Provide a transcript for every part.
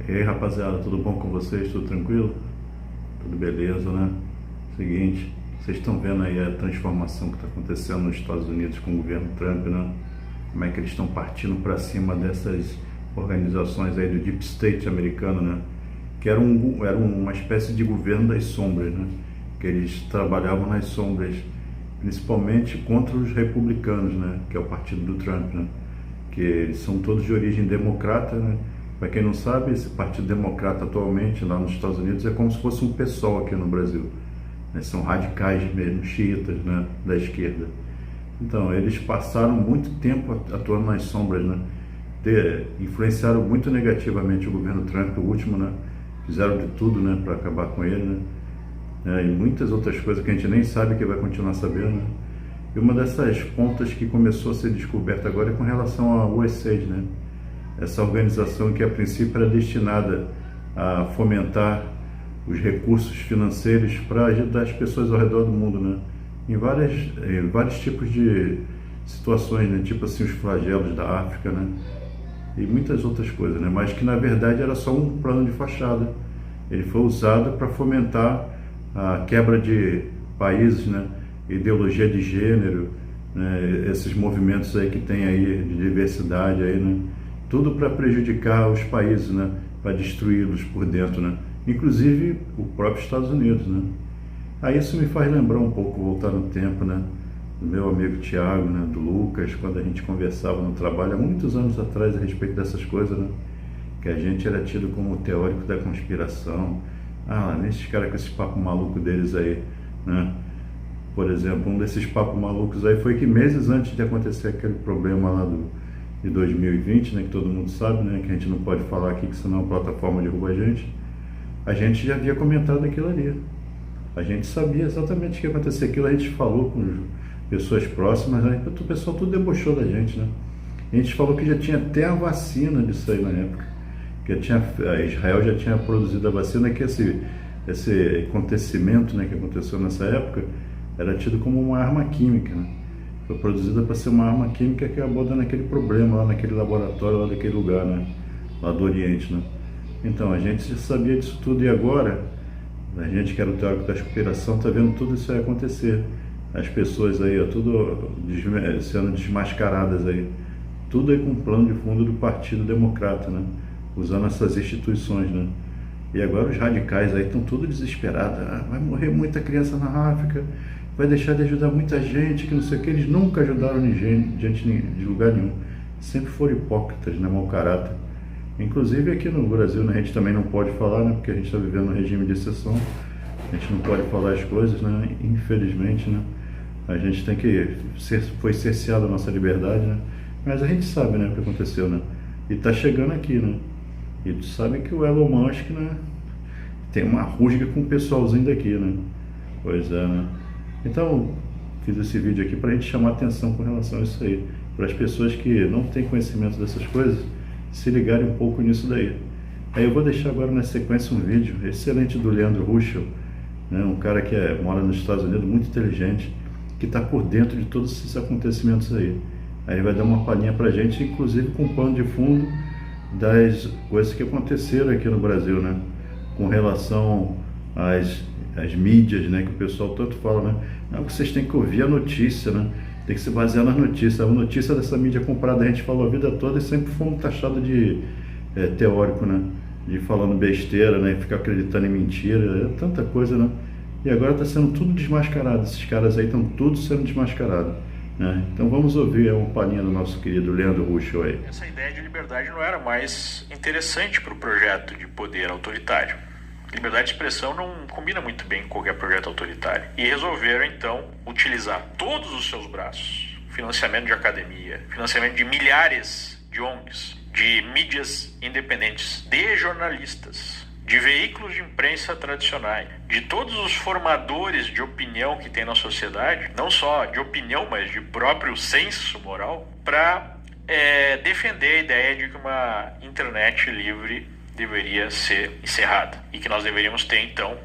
E aí, rapaziada, tudo bom com vocês? Tudo tranquilo? Tudo beleza, né? Seguinte, vocês estão vendo aí a transformação que está acontecendo nos Estados Unidos com o governo Trump, né? Como é que eles estão partindo para cima dessas organizações aí do Deep State americano, né? Que era uma espécie de governo das sombras, né? Que eles trabalhavam nas sombras, principalmente contra os republicanos, né? Que é o partido do Trump, né? Que eles são todos de origem democrata, né? Para quem não sabe, esse Partido Democrata atualmente lá nos Estados Unidos é como se fosse um PSOL aqui no Brasil, né? São radicais mesmo, xiitas, né? Da esquerda. Então, eles passaram muito tempo atuando nas sombras, né? Influenciaram muito negativamente o governo Trump, o último, né? Fizeram de tudo, né? Para acabar com ele, né? E muitas outras coisas que a gente nem sabe que vai continuar sabendo, né? E uma dessas pontas que começou a ser descoberta agora é com relação ao USAID, né? Essa organização que a princípio era destinada a fomentar os recursos financeiros para ajudar as pessoas ao redor do mundo, né? Em vários tipos de situações, né? Tipo assim, os flagelos da África, né? E muitas outras coisas, né? Mas que na verdade era só um plano de fachada. Ele foi usado para fomentar a quebra de países, né? Ideologia de gênero, né? Esses movimentos aí que tem aí de diversidade aí, né? Tudo para prejudicar os países, né? Para destruí-los por dentro, né? Inclusive o próprio Estados Unidos, né? Aí isso me faz lembrar um pouco, voltar no tempo, né? Do meu amigo Tiago, né? Do Lucas, quando a gente conversava no trabalho há muitos anos atrás a respeito dessas coisas, né? Que a gente era tido como teórico da conspiração. Ah, nesses caras com esse papo maluco deles aí, né? Por exemplo, um desses papos malucos aí foi que meses antes de acontecer aquele problema lá de 2020, né, que todo mundo sabe, né, que a gente não pode falar aqui, que senão a plataforma derruba a gente já havia comentado aquilo ali. A gente sabia exatamente o que ia acontecer, aquilo a gente falou com pessoas próximas, né, o pessoal tudo debochou da gente, né. A gente falou que já tinha até a vacina disso aí na época, que a Israel já tinha produzido a vacina, que esse acontecimento, né, que aconteceu nessa época era tido como uma arma química, né? Foi produzida para ser uma arma química que acabou dando aquele problema lá naquele laboratório, lá daquele lugar, né? Lá do Oriente, né? Então, a gente já sabia disso tudo e agora, a gente que era o teórico da conspiração, está vendo tudo isso aí acontecer. As pessoas aí, ó, tudo sendo desmascaradas aí. Tudo aí com plano de fundo do Partido Democrata, né? Usando essas instituições, né? E agora os radicais aí estão tudo desesperados. Ah, vai morrer muita criança na África, vai deixar de ajudar muita gente, que não sei o que. Eles nunca ajudaram ninguém, gente de lugar nenhum. Sempre foram hipócritas, né, mau caráter. Inclusive aqui no Brasil, né, a gente também não pode falar, né, porque a gente está vivendo um regime de exceção. A gente não pode falar as coisas, né, infelizmente, né. A gente tem que foi cerceada a nossa liberdade, né. Mas a gente sabe, né, o que aconteceu, né. E está chegando aqui, né. E tu sabe que o Elon Musk, né, tem uma rusga com o pessoalzinho daqui, né. Pois é, né. Então, fiz esse vídeo aqui para a gente chamar atenção com relação a isso aí, para as pessoas que não têm conhecimento dessas coisas se ligarem um pouco nisso daí. Aí eu vou deixar agora na sequência um vídeo excelente do Leandro Ruschel, né, um cara que mora nos Estados Unidos, muito inteligente, que está por dentro de todos esses acontecimentos aí. Aí ele vai dar uma palhinha para a gente, inclusive com pano de fundo das coisas que aconteceram aqui no Brasil, né, com relação às mídias, né, que o pessoal tanto fala, né, não, que vocês têm que ouvir a notícia, né, tem que se basear nas notícias. A notícia dessa mídia comprada a gente falou a vida toda e sempre fomos taxados de teórico, né, de falando besteira, né, ficar acreditando em mentira, tanta coisa, né, e agora está sendo tudo desmascarado, esses caras aí estão tudo sendo desmascarados, né. Então vamos ouvir uma palhinha do nosso querido Leandro Ruschel aí. Essa ideia de liberdade não era mais interessante para o projeto de poder autoritário. Liberdade de expressão não combina muito bem com qualquer projeto autoritário. E resolveram, então, utilizar todos os seus braços. Financiamento de academia, financiamento de milhares de ONGs, de mídias independentes, de jornalistas, de veículos de imprensa tradicionais, de todos os formadores de opinião que tem na sociedade, não só de opinião, mas de próprio senso moral, para defender a ideia de que uma internet livre deveria ser encerrada e que nós deveríamos ter, então,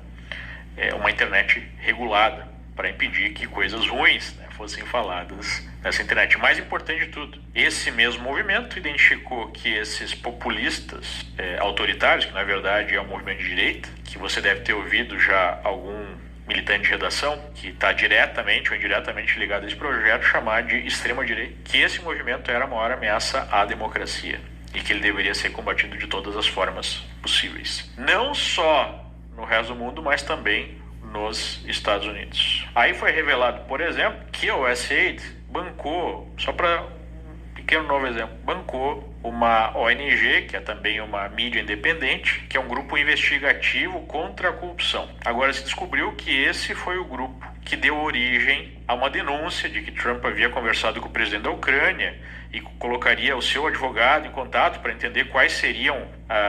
uma internet regulada para impedir que coisas ruins, né, fossem faladas nessa internet. Mais importante de tudo, esse mesmo movimento identificou que esses populistas autoritários, que na verdade é um movimento de direita, que você deve ter ouvido já algum militante de redação que está diretamente ou indiretamente ligado a esse projeto, chamar de extrema-direita, que esse movimento era a maior ameaça à democracia e que ele deveria ser combatido de todas as formas possíveis. Não só no resto do mundo, mas também nos Estados Unidos. Aí foi revelado, por exemplo, que a USAID bancou, só para um pequeno novo exemplo, bancou uma ONG, que é também uma mídia independente, que é um grupo investigativo contra a corrupção. Agora se descobriu que esse foi o grupo que deu origem a uma denúncia de que Trump havia conversado com o presidente da Ucrânia e colocaria o seu advogado em contato para entender quais seriam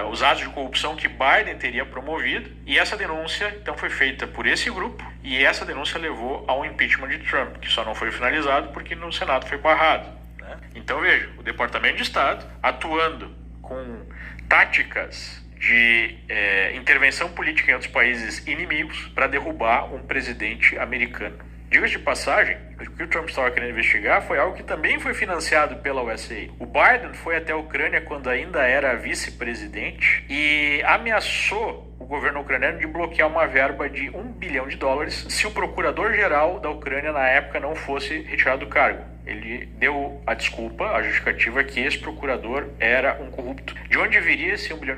os atos de corrupção que Biden teria promovido. E essa denúncia, então, foi feita por esse grupo, e essa denúncia levou ao impeachment de Trump, que só não foi finalizado porque no Senado foi barrado, né? Então, veja, o Departamento de Estado atuando com táticas de intervenção política em outros países inimigos para derrubar um presidente americano. Diga-se de passagem, o que o Trump estava querendo investigar foi algo que também foi financiado pela USAID. O Biden foi até a Ucrânia quando ainda era vice-presidente e ameaçou o governo ucraniano de bloquear uma verba de $1 bilhão se o procurador-geral da Ucrânia na época não fosse retirado do cargo. Ele deu a desculpa, a justificativa que esse procurador era um corrupto. De onde viria esse $1 bilhão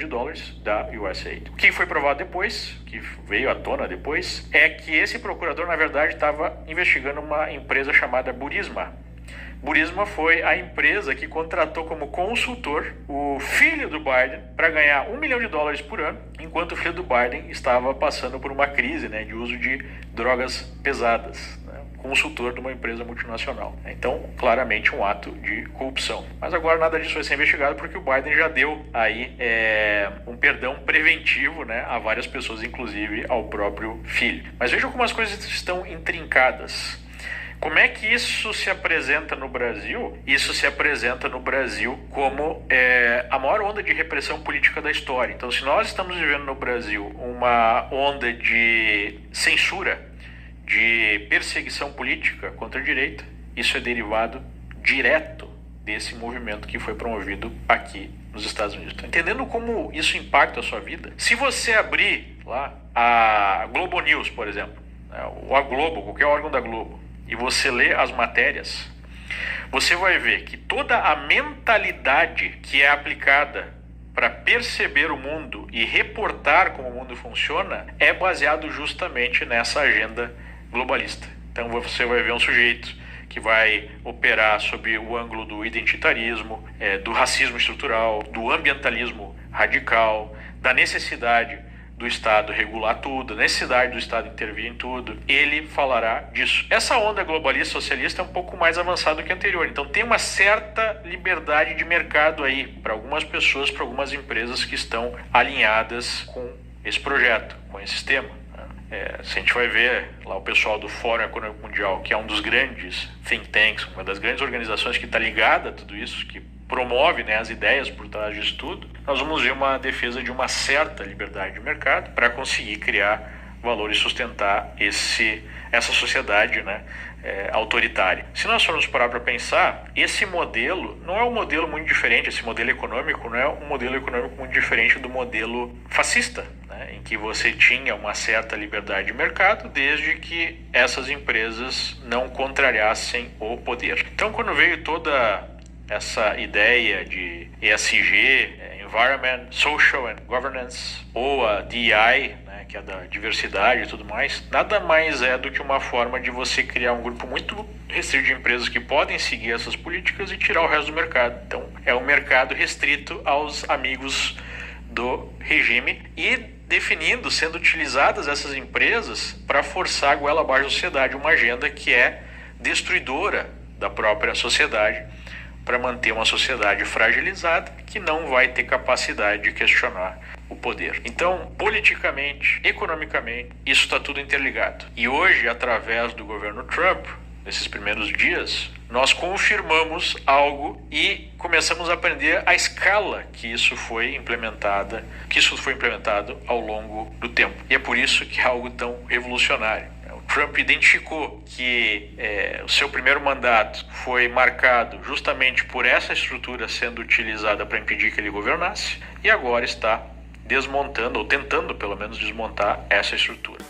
da USAID? O que foi provado depois, que veio à tona depois, é que esse procurador, na verdade, estava investigando uma empresa chamada Burisma. Burisma foi a empresa que contratou como consultor o filho do Biden para ganhar $1 milhão por ano, enquanto o filho do Biden estava passando por uma crise, né, de uso de drogas pesadas, né, consultor de uma empresa multinacional. Então, claramente um ato de corrupção. Mas agora nada disso vai ser investigado porque o Biden já deu aí um perdão preventivo, né, a várias pessoas, inclusive ao próprio filho. Mas vejam como as coisas estão intrincadas. Como é que isso se apresenta no Brasil? Isso se apresenta no Brasil como a maior onda de repressão política da história. Então, se nós estamos vivendo no Brasil uma onda de censura, de perseguição política contra a direita, isso é derivado direto desse movimento que foi promovido aqui nos Estados Unidos. Tá entendendo como isso impacta a sua vida? Se você abrir lá a Globo News, por exemplo, né, ou a Globo, qualquer órgão da Globo, e você lê as matérias, você vai ver que toda a mentalidade que é aplicada para perceber o mundo e reportar como o mundo funciona é baseado justamente nessa agenda globalista. Então você vai ver um sujeito que vai operar sob o ângulo do identitarismo, do racismo estrutural, do ambientalismo radical, da necessidade do Estado regular tudo, a necessidade do Estado intervir em tudo. Ele falará disso. Essa onda globalista socialista é um pouco mais avançada do que a anterior. Então tem uma certa liberdade de mercado aí para algumas pessoas, para algumas empresas que estão alinhadas com esse projeto, com esse sistema. Se a gente vai ver lá o pessoal do Fórum Econômico Mundial, que é um dos grandes think tanks, uma das grandes organizações que está ligada a tudo isso, que promove, né, as ideias por trás disso tudo, nós vamos ver uma defesa de uma certa liberdade de mercado para conseguir criar valor e sustentar essa sociedade, né, autoritária. Se nós formos parar para pensar, esse modelo não é um modelo muito diferente, esse modelo econômico não é um modelo econômico muito diferente do modelo fascista, né, em que você tinha uma certa liberdade de mercado desde que essas empresas não contrariassem o poder. Então, quando veio toda essa ideia de ESG, Environment, Social and Governance, ou a DEI, né, que é da diversidade e tudo mais, nada mais é do que uma forma de você criar um grupo muito restrito de empresas que podem seguir essas políticas e tirar o resto do mercado. Então, é um mercado restrito aos amigos do regime e definindo, sendo utilizadas essas empresas para forçar a goela abaixo da sociedade, uma agenda que é destruidora da própria sociedade, para manter uma sociedade fragilizada que não vai ter capacidade de questionar o poder. Então, politicamente, economicamente, isso está tudo interligado. E hoje, através do governo Trump, nesses primeiros dias, nós confirmamos algo e começamos a aprender a escala que isso foi implementado ao longo do tempo. E é por isso que é algo tão revolucionário. O Trump identificou que o seu primeiro mandato foi marcado justamente por essa estrutura sendo utilizada para impedir que ele governasse, e agora está desmontando, ou tentando pelo menos desmontar essa estrutura.